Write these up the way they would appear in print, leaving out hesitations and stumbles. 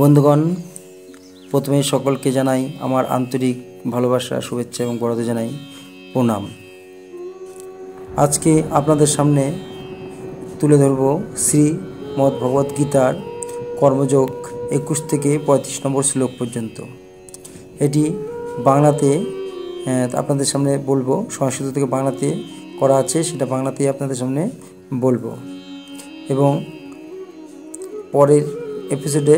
বন্ধুগণ, প্রথমে সকলকে জানাই আমার আন্তরিক ভালোবাসা, শুভেচ্ছা এবং বড়দের জানাই প্রণাম। আজকে আপনাদের সামনে তুলে ধরব শ্রীমদ্ ভগবদ গীতার কর্মযোগ 21 থেকে 35 নম্বর শ্লোক পর্যন্ত। এটি বাংলাতে আপনাদের সামনে বলবো, সংস্কৃত থেকে বাংলাতে করা আছে, সেটা বাংলাতেই আপনাদের সামনে বলবো এবং পরের এপিসোডে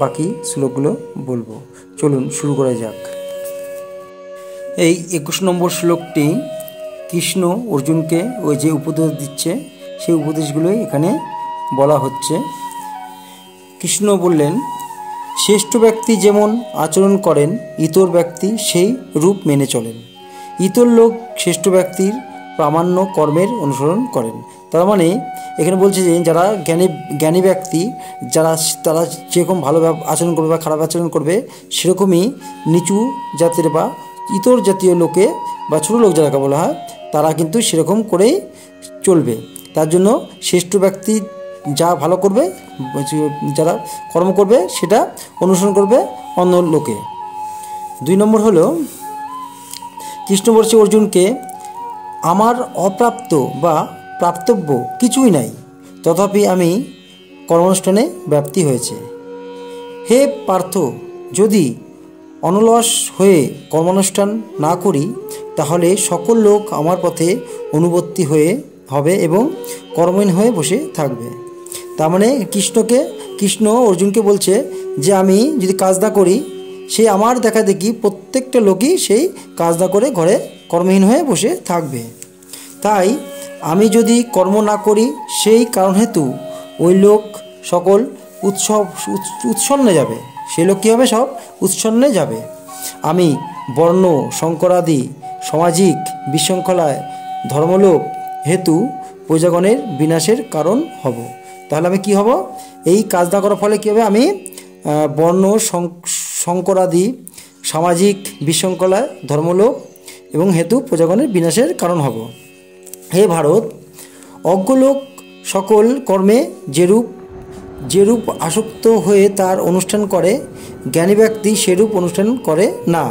বাকি শ্লোকগুলো বলবো। চলুন শুরু করা যাক। এই 21 নম্বর শ্লোকটি কৃষ্ণ অর্জুনকে ওই যে উপদেশ দিচ্ছে, সেই উপদেশগুলোই এখানে বলা হচ্ছে। কৃষ্ণ বললেন, শ্রেষ্ঠ ব্যক্তি যেমন আচরণ করেন ইতর ব্যক্তি সেই রূপ মেনে চলেন। ইতর লোক শ্রেষ্ঠ ব্যক্তির প্রামাণ্য কর্মের অনুসরণ করেন। তার মানে এখানে বলছে যে যারা জ্ঞানী ব্যক্তি, তারা যেরকম ভালো আচরণ করবে বা খারাপ আচরণ করবে, সেরকমই নিচু জাতের বা ইতর জাতীয় লোকে বা ছোটো লোক যারাকে বলা হয়, তারা কিন্তু সেরকম করেই চলবে। তার জন্য শ্রেষ্ঠ ব্যক্তি যা ভালো করবে, যারা কর্ম করবে, সেটা অনুসরণ করবে অন্য লোকে। 2 নম্বর হলো, কৃষ্ণ বলছে অর্জুনকে, আমার অপ্রাপ্ত বা প্রাপ্তব্য কিছুই নাই, তথাপি আমি কর্মানুষ্ঠানে ব্যাপ্তি হয়েছে। হে পার্থ, যদি অনলস হয়ে কর্মানুষ্ঠান না করি, তাহলে সকল লোক আমার পথে অনুবর্তী হবে এবং কর্মহীন হয়ে বসে থাকবে। তার মানে কৃষ্ণ অর্জুনকে বলছে যে আমি যদি কাজ না করি, সে আমার দেখা দেখি প্রত্যেকটা লোকই সেই কাজ না করে ঘরে কর্মহীন হয়ে বসে থাকবে। তাই আমি যদি কর্ম না করি, সেই কারণ হেতু ওই লোক সকল উচ্ছন্নে যাবে। সেই লোক কী হবে? সব উচ্ছন্নে যাবে। আমি বর্ণ সংকরাদি সামাজিক বিশৃঙ্খলায় ধর্মলোপ হেতু প্রজাগণের বিনাশের কারণ হব। তাহলে আমি কি হব? এই কাজ না করার ফলে কী হবে? আমি বর্ণ সংকরাদি সামাজিক বিশৃঙ্খলায় ধর্মলোপ এবং হেতু প্রজাগণের বিনাশের কারণ হব। হে ভারত, অজ্ঞলোক সকল কর্মে যেরূপ আসক্ত হয়ে তার অনুষ্ঠান করে, জ্ঞানী ব্যক্তি সেরূপ অনুষ্ঠান করে না।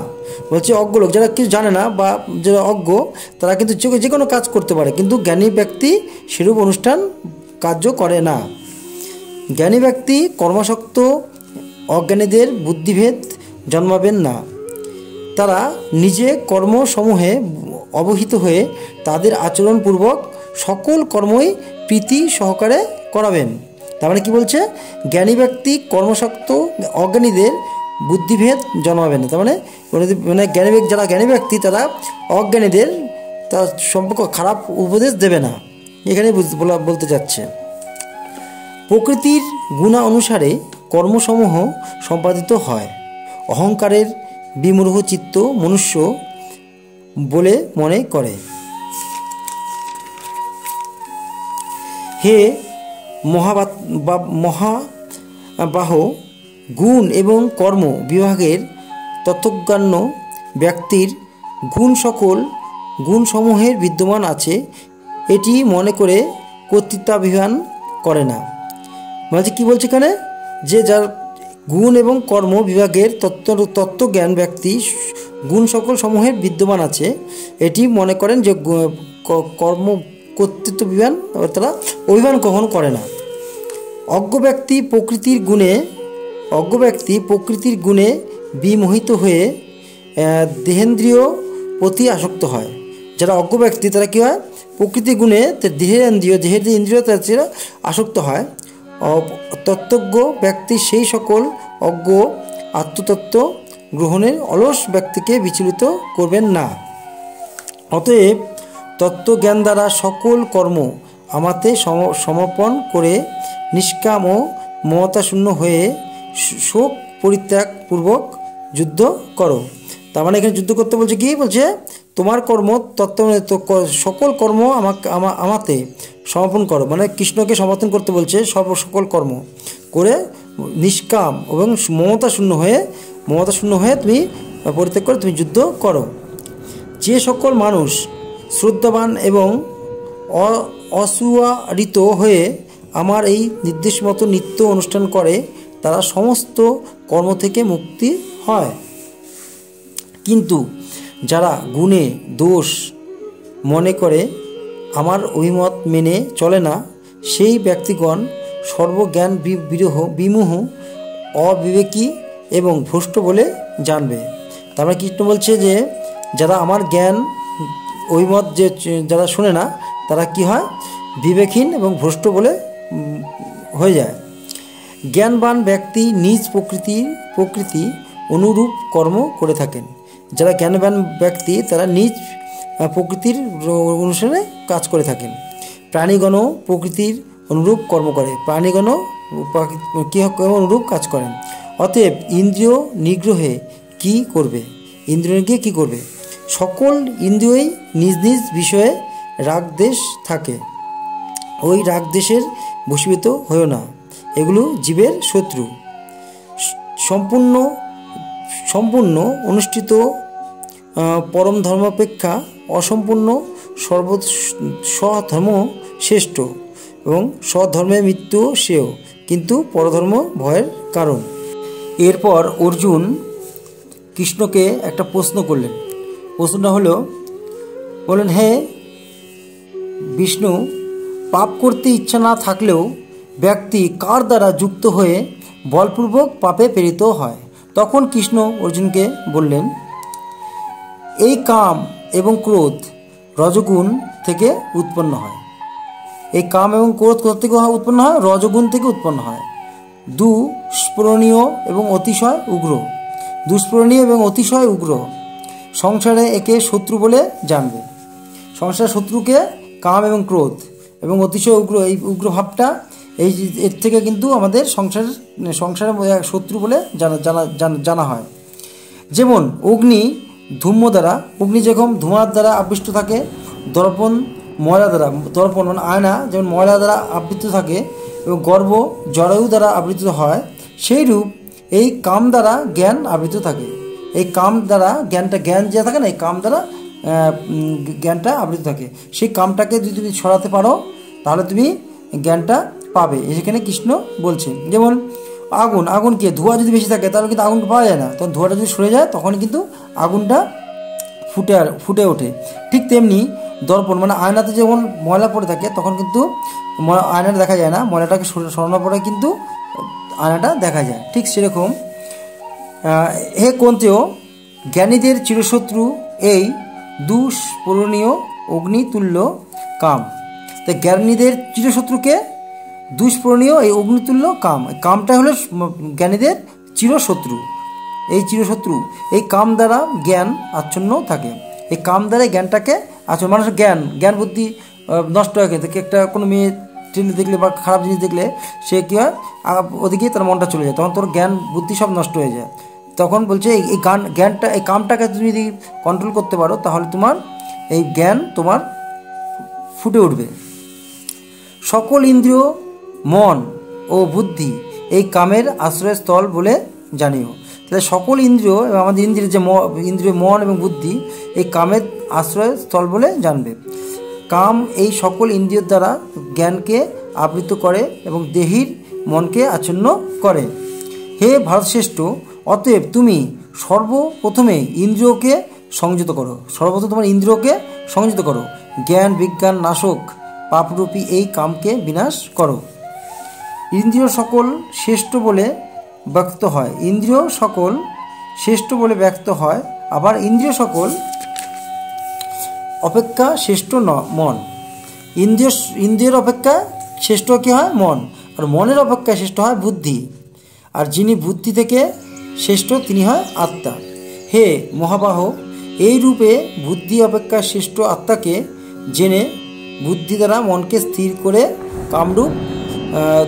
বলছে অজ্ঞলোক, যারা কিছু জানে না বা যারা অজ্ঞ, তারা কিন্তু যে কোনো কাজ করতে পারে, কিন্তু জ্ঞানী ব্যক্তি সেরূপ অনুষ্ঠান কার্য করে না। জ্ঞানী ব্যক্তি কর্মাসক্ত অজ্ঞানীদের বুদ্ধিভেদ জন্মাবেন না। তারা নিজে কর্মসমূহে অবহিত হয়ে তাদের আচরণপূর্বক সকল কর্মই প্রীতি সহকারে করাবেন। তার মানে কী বলছে? জ্ঞানী ব্যক্তি কর্মশক্ত অজ্ঞানীদের বুদ্ধিভেদ জন্মাবেন না। তার মানে যারা জ্ঞানী ব্যক্তি, তারা অজ্ঞানীদের তার সম্পর্ক খারাপ উপদেশ দেবে না, এখানে বলতে যাচ্ছে। প্রকৃতির গুণা অনুসারে কর্মসমূহ সম্পাদিত হয়। অহংকারের বিমূঢ় চিত্ত মনুষ্য বলে মনে করে। হে মহাবাহ, গুণ এবং কর্ম বিভাগের তত্ত্বজ্ঞান্য ব্যক্তির গুণসমূহের বিদ্যমান আছে, এটি মনে করে কর্তৃত্বাভিমান করে না। মানে কি বলছে এখানে? যে যার গুণ এবং কর্ম বিভাগের তত্ত্বজ্ঞান ব্যক্তি গুণ সকল সমূহের বিদ্যমান আছে, এটি মনে করেন যে কর্ম কর্তৃত্ব বিধান, তারা অভিমান কখনো করে না। অজ্ঞ ব্যক্তি প্রকৃতির গুণে বিমোহিত হয়ে দেহেন্দ্রিয় প্রতি আসক্ত হয়। যারা অজ্ঞ ব্যক্তি, তারা কী হয়? প্রকৃতির গুণে দেহের ইন্দ্রিয় তারা আসক্ত হয়। তত্ত্বজ্ঞ ব্যক্তি সেই সকল অজ্ঞ আত্মতত্ত্ব গ্রহণের অলস ব্যক্তিকে বিচলিত করবেন না। অতএব তত্ত্বজ্ঞান দ্বারা সকল কর্ম আমাতে সমর্পণ করে নিষ্কাম ও মমতাশূন্য হয়ে শোক পরিত্যাগপূর্বক যুদ্ধ করো। তার মানে এখানে যুদ্ধ করতে বলছে কি? বলছে তোমার কর্ম সকল কর্ম আমাতে সমর্পণ করো। মানে কৃষ্ণকে সমর্থন করতে বলছে, সকল কর্ম করে নিষ্কাম এবং মমতাশূন্য হয়ে তুমি পরিত্যাগ করে তুমি যুদ্ধ করো। যে সকল মানুষ শ্রদ্ধাবান এবং অসুয়ারিত হয়ে আমার এই নির্দেশ মতো নিত্য অনুষ্ঠান করে, তারা সমস্ত কর্ম থেকে মুক্তি হয়। কিন্তু যারা গুণে দোষ মনে করে আমার অভিমত মেনে চলে না, সেই ব্যক্তিগণ সর্বজ্ঞান বিমূঢ়, অবিবেকী এবং ভ্রষ্ট বলে জানবে। তারপরে কৃষ্ণ বলছে যে যারা আমার জ্ঞান অভিমত যারা শোনে না, তারা কি হয়, বিবেকহীন এবং ভ্রষ্ট বলে হয়ে যায়। জ্ঞানবান ব্যক্তি নিজ প্রকৃতি অনুরূপ কর্ম করে থাকেন। যারা জ্ঞানবান ব্যক্তি তারা নিজ প্রকৃতির অনুসারে কাজ করে থাকেন। প্রাণীগণও প্রকৃতির অনুরূপ কর্ম করে, প্রাণীগণও কী অনুরূপ কাজ করেন। অতএব ইন্দ্রিয় নিগ্রহে কি করবে, ইন্দ্রিয় নিগ্রহে কী করবে? সকল ইন্দ্রিয়ই নিজ নিজ বিষয়ে রাগদ্বেষ থাকে, ওই রাগদ্বেষের বশীভূত হয়েও না, এগুলো জীবের শত্রু। সম্পূর্ণ অনুষ্ঠিত পরম ধর্মাপেক্ষা অসম্পূর্ণ স্বধর্ম শ্রেষ্ঠ, এবং স্বধর্মে মৃত্যু সেও, কিন্তু পরধর্ম ভয়ের কারণ। এরপর অর্জুন কৃষ্ণকে একটা প্রশ্ন করলেন। প্রশ্নটা হলো, বললেন, হে বিষ্ণু, পাপ করতে ইচ্ছা না থাকলেও ব্যক্তি কার দ্বারা যুক্ত হয়ে বলপূর্বক পাপে প্রেরিত হয়? তখন কৃষ্ণ অর্জুনকে বললেন, এই কাম এবং ক্রোধ রজগুণ থেকে উৎপন্ন হয়। এই কাম এবং ক্রোধ থেকে উৎপন্ন হয়, রজগুণ থেকে উৎপন্ন হয়। দুষ্প্রণীয় এবং অতিশয় উগ্র, দুষ্প্রণীয় এবং অতিশয় উগ্র। সংসারে একে শত্রু বলে জানবে। সংসার শত্রুকে কাম এবং ক্রোধ এবং অতিশয় উগ্র, এই উগ্র ভাবটা এর থেকে কিন্তু আমাদের সংসারের শত্রু বলে জানা হয়। যেমন অগ্নি অগ্নি যখন ধোঁয়ার দ্বারা আবৃষ্ট থাকে, দর্পণ ময়লা দ্বারা, দর্পণ মানে আয়না যেমন ময়লা দ্বারা আবৃত থাকে এবং গর্ভ জরায়ু দ্বারা আবৃত হয়, সেইরূপ এই কাম দ্বারা জ্ঞান আবৃত থাকে। এই কাম দ্বারা জ্ঞান যে থাকে না, এই কাম দ্বারা জ্ঞানটা আবৃত থাকে। সেই কামটাকে যদি তুমি সরাতে পারো তাহলে তুমি জ্ঞানটা পাবে। সেখানে কৃষ্ণ বলছে, যেমন আগুন কি, ধোঁয়া যদি বেশি থাকে তাহলে কিন্তু আগুনটা পাওয়া যায় না, তখন ধোঁয়াটা যদি সরে যায় তখন কিন্তু আগুনটা ফুটে ওঠে। ঠিক তেমনি দর্পণ মানে আয়নাতে যেমন ময়লা পড়ে থাকে তখন কিন্তু আয়নাটা দেখা যায় না, ময়লাটাকে সরানোর পরে কিন্তু আয়নাটা দেখা যায়। ঠিক সেরকম হে কন্তেয়, জ্ঞানীদের চিরশত্রু এই দুষ্প্রণীয় অগ্নিতুল্য কাম। তাই জ্ঞানীদের চিরশত্রুকে দুষ্প্রণীয় এই অগ্নিতুল্য কাম, কামটা হলো জ্ঞানীদের চিরশত্রু। এই কাম দ্বারা জ্ঞান আচ্ছন্ন থাকে। এই কাম দ্বারা জ্ঞানটাকে আচ্ছন্ন, মানুষের জ্ঞান বুদ্ধি নষ্ট হয়ে গেছে। একটা কোনো মেয়ে টেনে দেখলে বা খারাপ জিনিস দেখলে সে কী হয়, ওদিকে তার মনটা চলে যায়, তখন তোর জ্ঞান বুদ্ধি সব নষ্ট হয়ে যায়। তখন বলছে এই কামটাকে তুমি যদি কন্ট্রোল করতে পারো তাহলে তোমার এই জ্ঞান তোমার ফুটে উঠবে। সকল ইন্দ্রিয়, মন ও বুদ্ধি এই কামের আশ্রয়স্থল বলে জানিও। তাহলে সকল ইন্দ্রিয় এবং আমাদের ইন্দ্রিয় মন এবং বুদ্ধি এই কামের আশ্রয়স্থল বলে জানবে। কাম এই সকল ইন্দ্রিয়ের দ্বারা জ্ঞানকে আবৃত করে এবং দেহির মনকে আচ্ছন্ন করে। হে ভারতশ্রেষ্ঠ, অতএব তুমি সর্বপ্রথমে ইন্দ্রিয়কে সংযত করো। সর্বপ্রথম তোমার ইন্দ্রিয়কে সংযত করো। জ্ঞান বিজ্ঞান নাশক পাপরূপী এই কামকে বিনাশ করো। ইন্দ্রিয় সকল শ্রেষ্ঠ বলে ব্যক্ত হয়, ইন্দ্রিয় সকল শ্রেষ্ঠ বলে ব্যক্ত হয়। আবার ইন্দ্রিয় সকল অপেক্ষা শ্রেষ্ঠ মন। ইন্দ্রিয়ের অপেক্ষা শ্রেষ্ঠ কী হয়? মন। আর মনের অপেক্ষা শ্রেষ্ঠ হয় বুদ্ধি। আর যিনি বুদ্ধি থেকে শ্রেষ্ঠ তিনি হয় আত্মা। হে মহাবাহ, এই রূপে বুদ্ধি অপেক্ষা শ্রেষ্ঠ আত্মাকে জেনে বুদ্ধি দ্বারা মনকে স্থির করে কামরূপ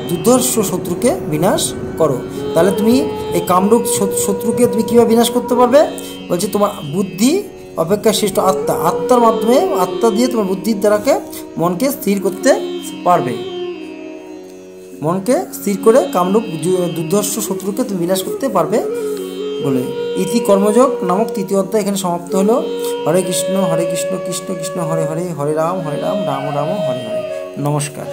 দুর্ধর্ষ শত্রুকে বিনাশ করো। তাহলে তুমি এই কামরূপ শত্রুকে তুমি কীভাবে বিনাশ করতে পারবে? বলছে তোমার বুদ্ধি অপেক্ষা শ্রেষ্ঠ আত্মার মাধ্যমে, আত্মা দিয়ে তোমার বুদ্ধির দ্বারাকে মনকে স্থির করতে পারবে। মনকে স্থির করে কামরূপ দুর্ধর্ষ শত্রুকে তুমি বিনাশ করতে পারবে বলে ইতি কর্মযোগ নামক তৃতীয় অধ্যায় এখানে সমাপ্ত হলো। হরে কৃষ্ণ কৃষ্ণ কৃষ্ণ হরে হরে, হরে রাম রাম রাম হরে হরে। নমস্কার।